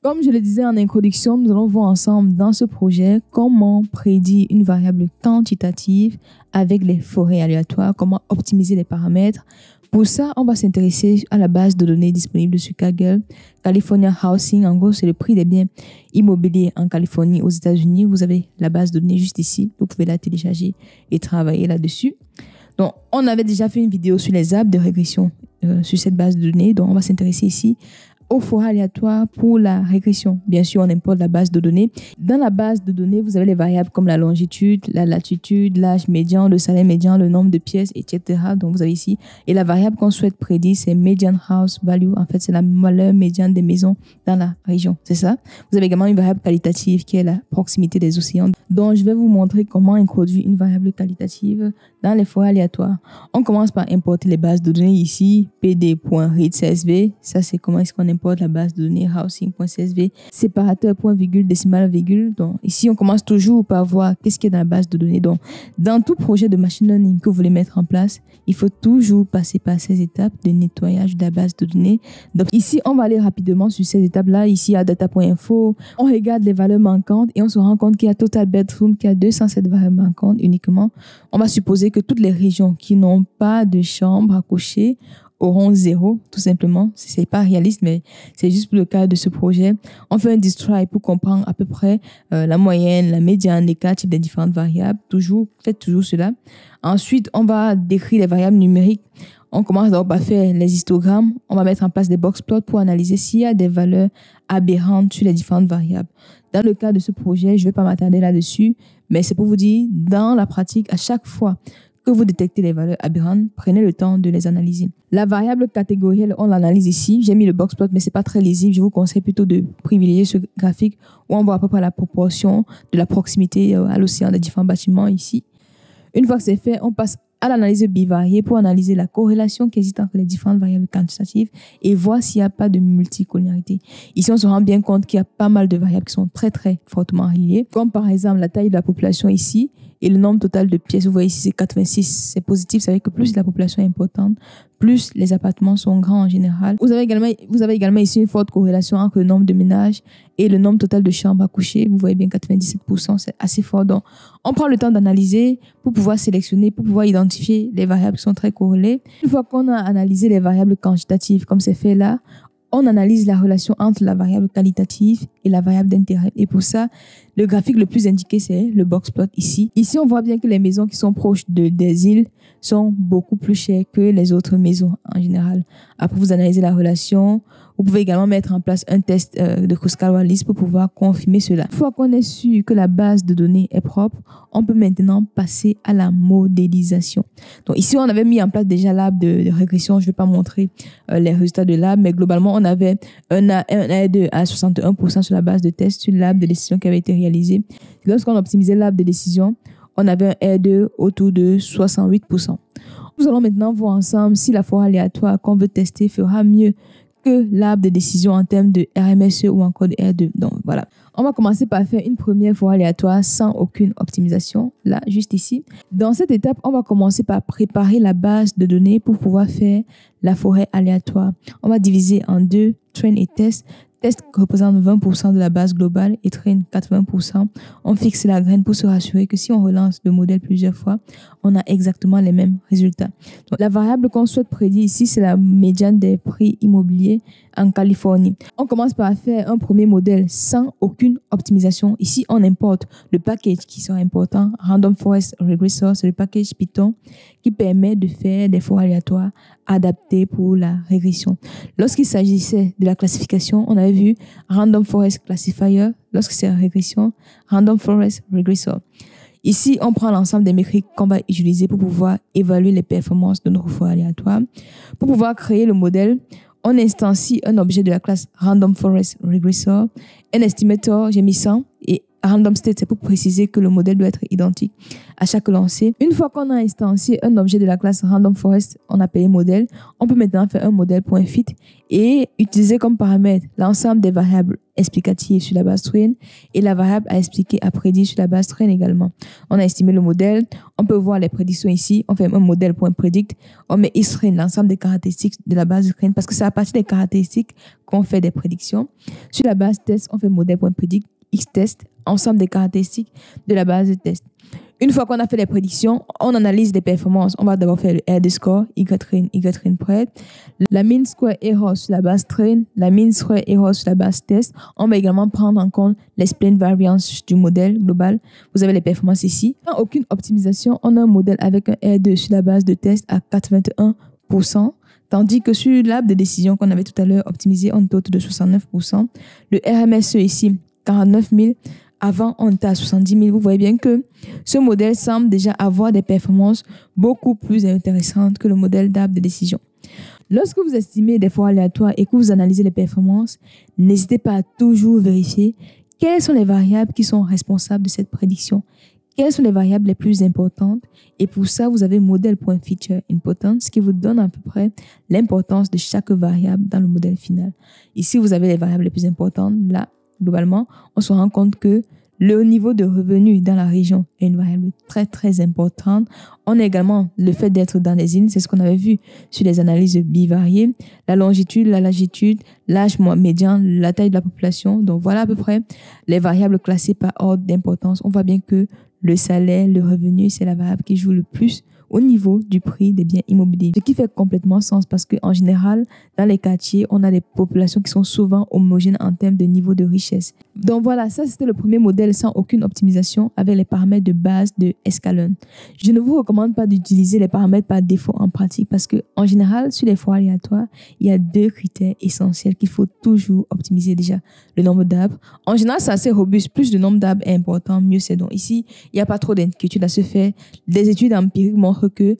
Comme je le disais en introduction, nous allons voir ensemble dans ce projet comment prédire une variable quantitative avec les forêts aléatoires, comment optimiser les paramètres. Pour ça, on va s'intéresser à la base de données disponible sur Kaggle, California Housing. En gros, c'est le prix des biens immobiliers en Californie, aux États-Unis. Vous avez la base de données juste ici. Vous pouvez la télécharger et travailler là-dessus. Donc, on avait déjà fait une vidéo sur les arbres de régression sur cette base de données. Donc, on va s'intéresser ici aux forêts aléatoires pour la régression. Bien sûr, on importe la base de données. Dans la base de données, vous avez les variables comme la longitude, la latitude, l'âge médian, le salaire médian, le nombre de pièces, etc. Donc, vous avez ici. Et la variable qu'on souhaite prédire, c'est median house value. En fait, c'est la valeur médiane des maisons dans la région. C'est ça. Vous avez également une variable qualitative qui est la proximité des océans. Donc, je vais vous montrer comment introduire une variable qualitative dans les forêts aléatoires. On commence par importer les bases de données ici, pd.read.csv. Ça, c'est comment est-ce qu'on importe la base de données housing.csv, séparateur point virgule décimal virgule. Donc ici on commence toujours par voir qu'est-ce qu'il y a dans la base de données. Donc dans tout projet de machine learning que vous voulez mettre en place, il faut toujours passer par ces étapes de nettoyage de la base de données. Donc ici on va aller rapidement sur ces étapes là. Ici à data.info, on regarde les valeurs manquantes et on se rend compte qu'il y a total bedroom, qu'il y a 207 valeurs manquantes uniquement. On va supposer que toutes les régions qui n'ont pas de chambre à cocher auront 0, tout simplement. C'est pas réaliste, mais c'est juste pour le cas de ce projet. On fait un distry pour comprendre à peu près la moyenne, la médiane, les cas types des différentes variables. Faites toujours cela. Ensuite, on va décrire les variables numériques. On commence d'abord par faire les histogrammes. On va mettre en place des box plots pour analyser s'il y a des valeurs aberrantes sur les différentes variables. Dans le cas de ce projet, je ne vais pas m'attarder là-dessus, mais c'est pour vous dire, dans la pratique, à chaque fois que vous détectez les valeurs aberrantes, prenez le temps de les analyser. La variable catégorielle, on l'analyse ici. J'ai mis le box plot, mais c'est pas très lisible. Je vous conseille plutôt de privilégier ce graphique où on voit à peu près la proportion de la proximité à l'océan des différents bâtiments ici. Une fois que c'est fait, on passe à l'analyse bivariée pour analyser la corrélation qui existe entre les différentes variables quantitatives et voir s'il n'y a pas de multicollinéarité. Ici, on se rend bien compte qu'il y a pas mal de variables qui sont très, très fortement reliées, comme par exemple la taille de la population ici et le nombre total de pièces. Vous voyez ici, c'est 86. C'est positif, ça veut dire que plus la population est importante, plus les appartements sont grands en général. Vous avez également ici une forte corrélation entre le nombre de ménages et le nombre total de chambres à coucher. Vous voyez bien 97%, c'est assez fort. Donc, on prend le temps d'analyser pour pouvoir sélectionner, pour pouvoir identifier les variables qui sont très corrélées. Une fois qu'on a analysé les variables quantitatives, comme c'est fait là, on analyse la relation entre la variable qualitative et la variable d'intérêt. Et pour ça, le graphique le plus indiqué, c'est le box plot ici. Ici, on voit bien que les maisons qui sont proches des îles sont beaucoup plus chères que les autres maisons en général. Après, vous analysez la relation. Vous pouvez également mettre en place un test de Kruskal-Wallis pour pouvoir confirmer cela. Une fois qu'on est sûr que la base de données est propre, on peut maintenant passer à la modélisation. Donc ici, on avait mis en place déjà l'arbre de régression. Je ne vais pas montrer les résultats de l'arbre, mais globalement, on avait un R2 à 61% sur la base de test sur l'arbre de décision qui avait été réalisé. Lorsqu'on optimisait l'arbre de décision, on avait un R2 autour de 68%. Nous allons maintenant voir ensemble si la forêt aléatoire qu'on veut tester fera mieux que l'arbre de décision en termes de RMSE ou encore de R2. Donc voilà. On va commencer par faire une première forêt aléatoire sans aucune optimisation. Là, juste ici. Dans cette étape, on va commencer par préparer la base de données pour pouvoir faire la forêt aléatoire. On va diviser en deux, train et test. Test représente 20% de la base globale et train 80%. On fixe la graine pour se rassurer que si on relance le modèle plusieurs fois, on a exactement les mêmes résultats. Donc, la variable qu'on souhaite prédire ici, c'est la médiane des prix immobiliers en Californie. On commence par faire un premier modèle sans aucune optimisation. Ici, on importe le package qui sera important, Random Forest Regressor, c'est le package Python qui permet de faire des forêts aléatoires adaptées pour la régression. Lorsqu'il s'agissait de la classification, on avait vu Random Forest Classifier. Lorsque c'est la régression, Random Forest Regressor. Ici, on prend l'ensemble des métriques qu'on va utiliser pour pouvoir évaluer les performances de nos forêts aléatoires. Pour pouvoir créer le modèle, on instancie un objet de la classe Random Forest Regressor, un estimator, j'ai mis 100, et random state, c'est pour préciser que le modèle doit être identique à chaque lancée. Une fois qu'on a instancié un objet de la classe random forest, on a appelé modèle, on peut maintenant faire un modèle.fit et utiliser comme paramètre l'ensemble des variables explicatives sur la base train et la variable à expliquer, à prédire sur la base train également. On a estimé le modèle, on peut voir les prédictions ici, on fait un modèle.predict, on met xtrain, l'ensemble des caractéristiques de la base train, parce que c'est à partir des caractéristiques qu'on fait des prédictions. Sur la base test, on fait modèle.predict, xtest, ensemble des caractéristiques de la base de test. Une fois qu'on a fait les prédictions, on analyse les performances. On va d'abord faire le R de score, Y-train pred, la mean square error sur la base train, la mean square error sur la base test. On va également prendre en compte les spline variance du modèle global. Vous avez les performances ici. Sans aucune optimisation, on a un modèle avec un R2 sur la base de test à 81%. Tandis que sur l'arbre de décision qu'on avait tout à l'heure optimisé, on était autour de 69%. Le RMSE ici, 49 000. Avant, on était à 70 000. Vous voyez bien que ce modèle semble déjà avoir des performances beaucoup plus intéressantes que le modèle d'arbre de décision. Lorsque vous estimez des fois aléatoires et que vous analysez les performances, n'hésitez pas à toujours vérifier quelles sont les variables qui sont responsables de cette prédiction. Quelles sont les variables les plus importantes? Et pour ça, vous avez modèle.feature importance qui vous donne à peu près l'importance de chaque variable dans le modèle final. Ici, vous avez les variables les plus importantes. Là, globalement, on se rend compte que le niveau de revenu dans la région est une variable très, très importante. On a également le fait d'être dans des îles, c'est ce qu'on avait vu sur les analyses bivariées. La longitude, la latitude, l'âge médian, la taille de la population. Donc, voilà à peu près les variables classées par ordre d'importance. On voit bien que le salaire, le revenu, c'est la variable qui joue le plus au niveau du prix des biens immobiliers. Ce qui fait complètement sens parce qu'en général, dans les quartiers, on a des populations qui sont souvent homogènes en termes de niveau de richesse. Donc voilà, ça c'était le premier modèle sans aucune optimisation avec les paramètres de base de Escalon. Je ne vous recommande pas d'utiliser les paramètres par défaut en pratique parce qu'en général, sur les foires aléatoires, il y a deux critères essentiels qu'il faut toujours optimiser déjà. Le nombre d'arbres. En général, c'est assez robuste. Plus le nombre d'arbres est important, mieux c'est. Donc ici, il n'y a pas trop d'inquiétude à se faire. Des études empiriques montrent que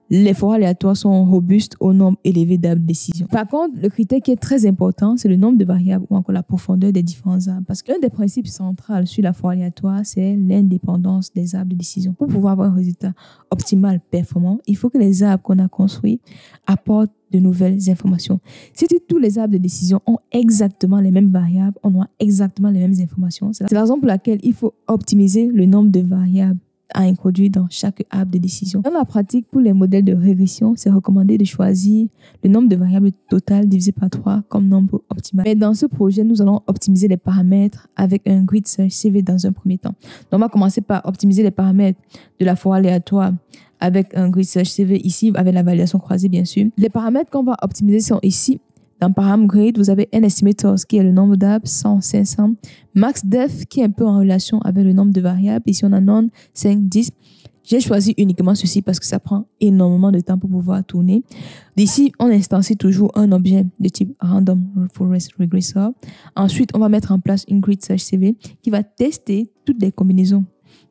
les forêts aléatoires sont robustes au nombre élevé d'arbres de décision. Par contre, le critère qui est très important, c'est le nombre de variables ou encore la profondeur des différents arbres. Parce que l'un des principes centraux sur la forêt aléatoire, c'est l'indépendance des arbres de décision. Pour pouvoir avoir un résultat optimal performant, il faut que les arbres qu'on a construits apportent de nouvelles informations. Si tous les arbres de décision ont exactement les mêmes variables, on aura exactement les mêmes informations. C'est la raison pour laquelle il faut optimiser le nombre de variables à introduire dans chaque arbre de décision. Dans la pratique, pour les modèles de régression, c'est recommandé de choisir le nombre de variables totales divisé par 3 comme nombre optimal. Mais dans ce projet, nous allons optimiser les paramètres avec un grid search CV dans un premier temps. Donc, on va commencer par optimiser les paramètres de la forêt aléatoire avec un grid search CV ici, avec la validation croisée, bien sûr. Les paramètres qu'on va optimiser sont ici. Dans param grade, vous avez n estimators qui est le nombre d'arbres, 100, 500. Max depth qui est un peu en relation avec le nombre de variables. Ici, on a none, 5, 10. J'ai choisi uniquement ceci parce que ça prend énormément de temps pour pouvoir tourner. D'ici, on instancie toujours un objet de type random forest regressor. Ensuite, on va mettre en place une grid search CV qui va tester toutes les combinaisons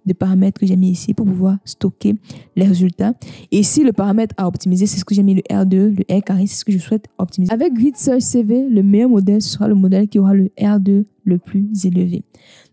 de paramètres que j'ai mis ici pour pouvoir stocker les résultats. Et ici, le paramètre à optimiser, c'est ce que j'ai mis, le R2, le R carré, c'est ce que je souhaite optimiser. Avec Grid Search CV, le meilleur modèle, ce sera le modèle qui aura le R2 le plus élevé.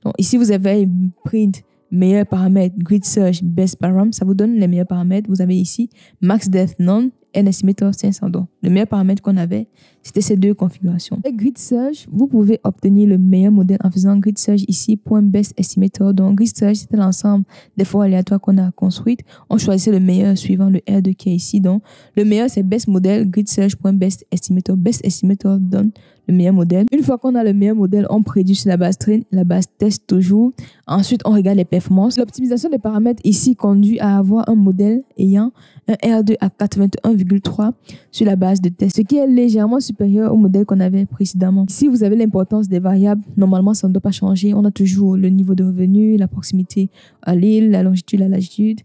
Donc ici, vous avez print meilleur paramètre, Grid Search, Best Param, ça vous donne les meilleurs paramètres. Vous avez ici Max Depth None, n estimator 500. Donc, le meilleur paramètre qu'on avait, c'était ces deux configurations. Avec Grid Search, vous pouvez obtenir le meilleur modèle en faisant Grid Search ici, .best estimator. Donc, Grid Search, c'était l'ensemble des forêts aléatoires qu'on a construites. On choisissait le meilleur suivant le R2 qui est ici. Donc, le meilleur, c'est Best Model, Grid Search, .best estimator. Best Estimator donne le meilleur modèle. Une fois qu'on a le meilleur modèle, on prédit sur la base train, la base test toujours. Ensuite, on regarde les performances. L'optimisation des paramètres ici conduit à avoir un modèle ayant un R2 à 81,3 sur la base de test, ce qui est légèrement supérieur au modèle qu'on avait précédemment. Ici, vous avez l'importance des variables. Normalement, ça ne doit pas changer. On a toujours le niveau de revenu, la proximité à l'île, la longitude, la latitude.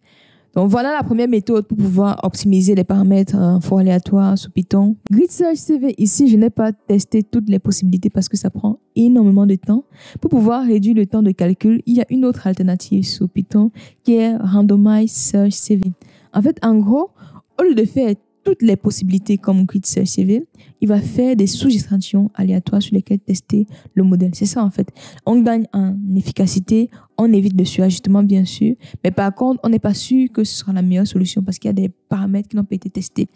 Donc, voilà la première méthode pour pouvoir optimiser les paramètres en forêt aléatoire sous Python. Grid Search CV, ici, je n'ai pas testé toutes les possibilités parce que ça prend énormément de temps. Pour pouvoir réduire le temps de calcul, il y a une autre alternative sous Python qui est Randomize Search CV. En fait, en gros, au lieu de faire toutes les possibilités comme Grid Search CV, il va faire des sous-échantillons aléatoires sur lesquels tester le modèle. C'est ça en fait. On gagne en efficacité, on évite le surajustement bien sûr, mais par contre, on n'est pas sûr que ce sera la meilleure solution parce qu'il y a des paramètres qui n'ont pas été testés.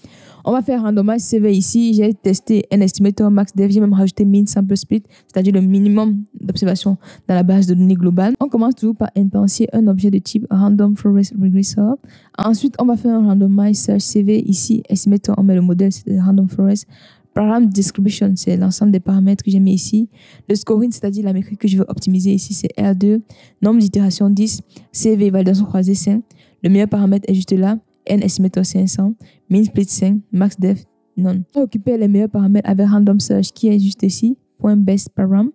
On va faire un randomized CV ici. J'ai testé un estimator MaxDev. J'ai même rajouté min sample split, c'est-à-dire le minimum d'observation dans la base de données globale. On commence toujours par intensifier un objet de type random forest regressor. Ensuite, on va faire un randomized search CV ici. Estimator, on met le modèle, c'est random forest. Parameter distribution, c'est l'ensemble des paramètres que j'ai mis ici. Le scoring, c'est-à-dire la métrique que je veux optimiser ici, c'est R2. Nombre d'itérations 10. CV, validation croisée 5. Le meilleur paramètre est juste là. N estimator 500. Min split 5. Max def none. On va occuper les meilleurs paramètres avec random search qui est juste ici. .best param.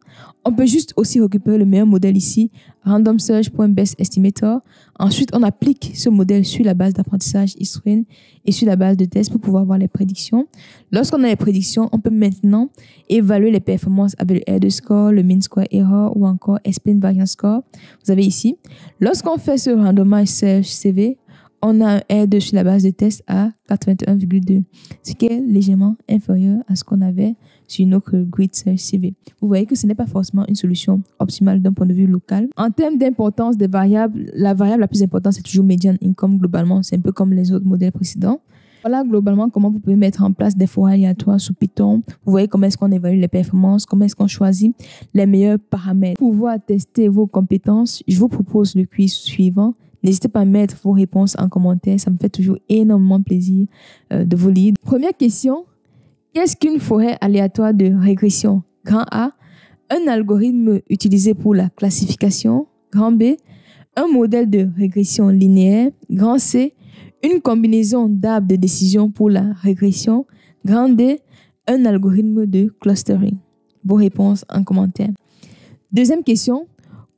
On peut juste aussi récupérer le meilleur modèle ici, random search.best estimator. Ensuite, on applique ce modèle sur la base d'apprentissage Istrin et sur la base de test pour pouvoir voir les prédictions. Lorsqu'on a les prédictions, on peut maintenant évaluer les performances avec le R2 score, le mean square error ou encore explain variance score. Vous avez ici. Lorsqu'on fait ce randomized search CV, on a un R2 sur la base de test à 81,2, ce qui est légèrement inférieur à ce qu'on avait sur notre grid search CV. Vous voyez que ce n'est pas forcément une solution optimale d'un point de vue local. En termes d'importance des variables, la variable la plus importante, c'est toujours median income globalement. C'est un peu comme les autres modèles précédents. Voilà globalement comment vous pouvez mettre en place des forêts aléatoires sous Python. Vous voyez comment est-ce qu'on évalue les performances, comment est-ce qu'on choisit les meilleurs paramètres. Pour pouvoir tester vos compétences, je vous propose le quiz suivant. N'hésitez pas à mettre vos réponses en commentaire. Ça me fait toujours énormément plaisir de vous lire. Première question. Qu'est-ce qu'une forêt aléatoire de régression? Grand A, un algorithme utilisé pour la classification. Grand B, un modèle de régression linéaire. Grand C, une combinaison d'arbres de décision pour la régression. Grand D, un algorithme de clustering. Vos réponses en commentaire. Deuxième question.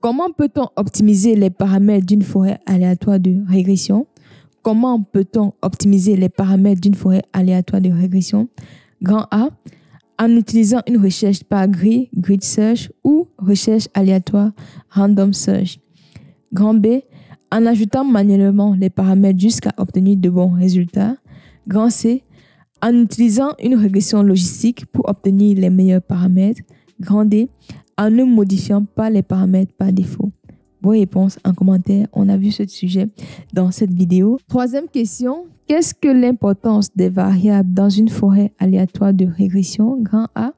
Comment peut-on optimiser les paramètres d'une forêt aléatoire de régression? Comment peut-on optimiser les paramètres d'une forêt aléatoire de régression? Grand A, en utilisant une recherche par grille, grid search, ou recherche aléatoire, random search. Grand B, en ajoutant manuellement les paramètres jusqu'à obtenir de bons résultats. Grand C, en utilisant une régression logistique pour obtenir les meilleurs paramètres. Grand D, en ne modifiant pas les paramètres par défaut. Vos réponses en commentaire. On a vu ce sujet dans cette vidéo. Troisième question. Qu'est-ce que l'importance des variables dans une forêt aléatoire de régression? Grand A,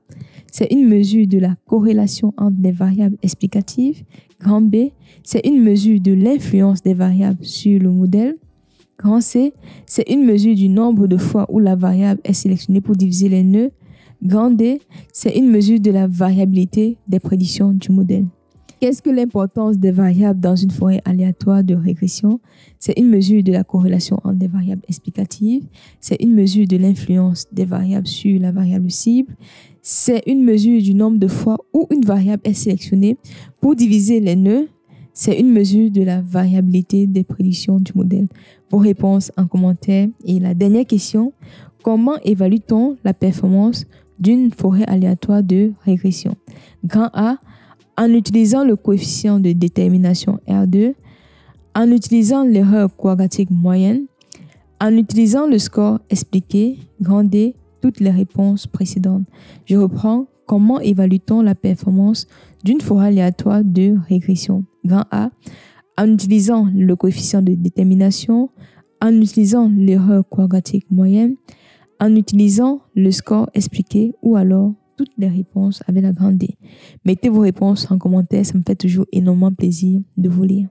c'est une mesure de la corrélation entre les variables explicatives. Grand B, c'est une mesure de l'influence des variables sur le modèle. Grand C, c'est une mesure du nombre de fois où la variable est sélectionnée pour diviser les nœuds. Grand D, c'est une mesure de la variabilité des prédictions du modèle. Qu'est-ce que l'importance des variables dans une forêt aléatoire de régression? C'est une mesure de la corrélation entre des variables explicatives. C'est une mesure de l'influence des variables sur la variable cible. C'est une mesure du nombre de fois où une variable est sélectionnée pour diviser les nœuds. C'est une mesure de la variabilité des prédictions du modèle. Vos réponses en commentaire. Et la dernière question, comment évalue-t-on la performance d'une forêt aléatoire de régression? Grand A, en utilisant le coefficient de détermination R2, en utilisant l'erreur quadratique moyenne, en utilisant le score expliqué. Grand D, toutes les réponses précédentes. Je reprends. Comment évalue-t-on la performance d'une forêt aléatoire de régression? Grand A, en utilisant le coefficient de détermination, en utilisant l'erreur quadratique moyenne, en utilisant le score expliqué ou alors toutes les réponses avec la grande D. Mettez vos réponses en commentaire, ça me fait toujours énormément plaisir de vous lire.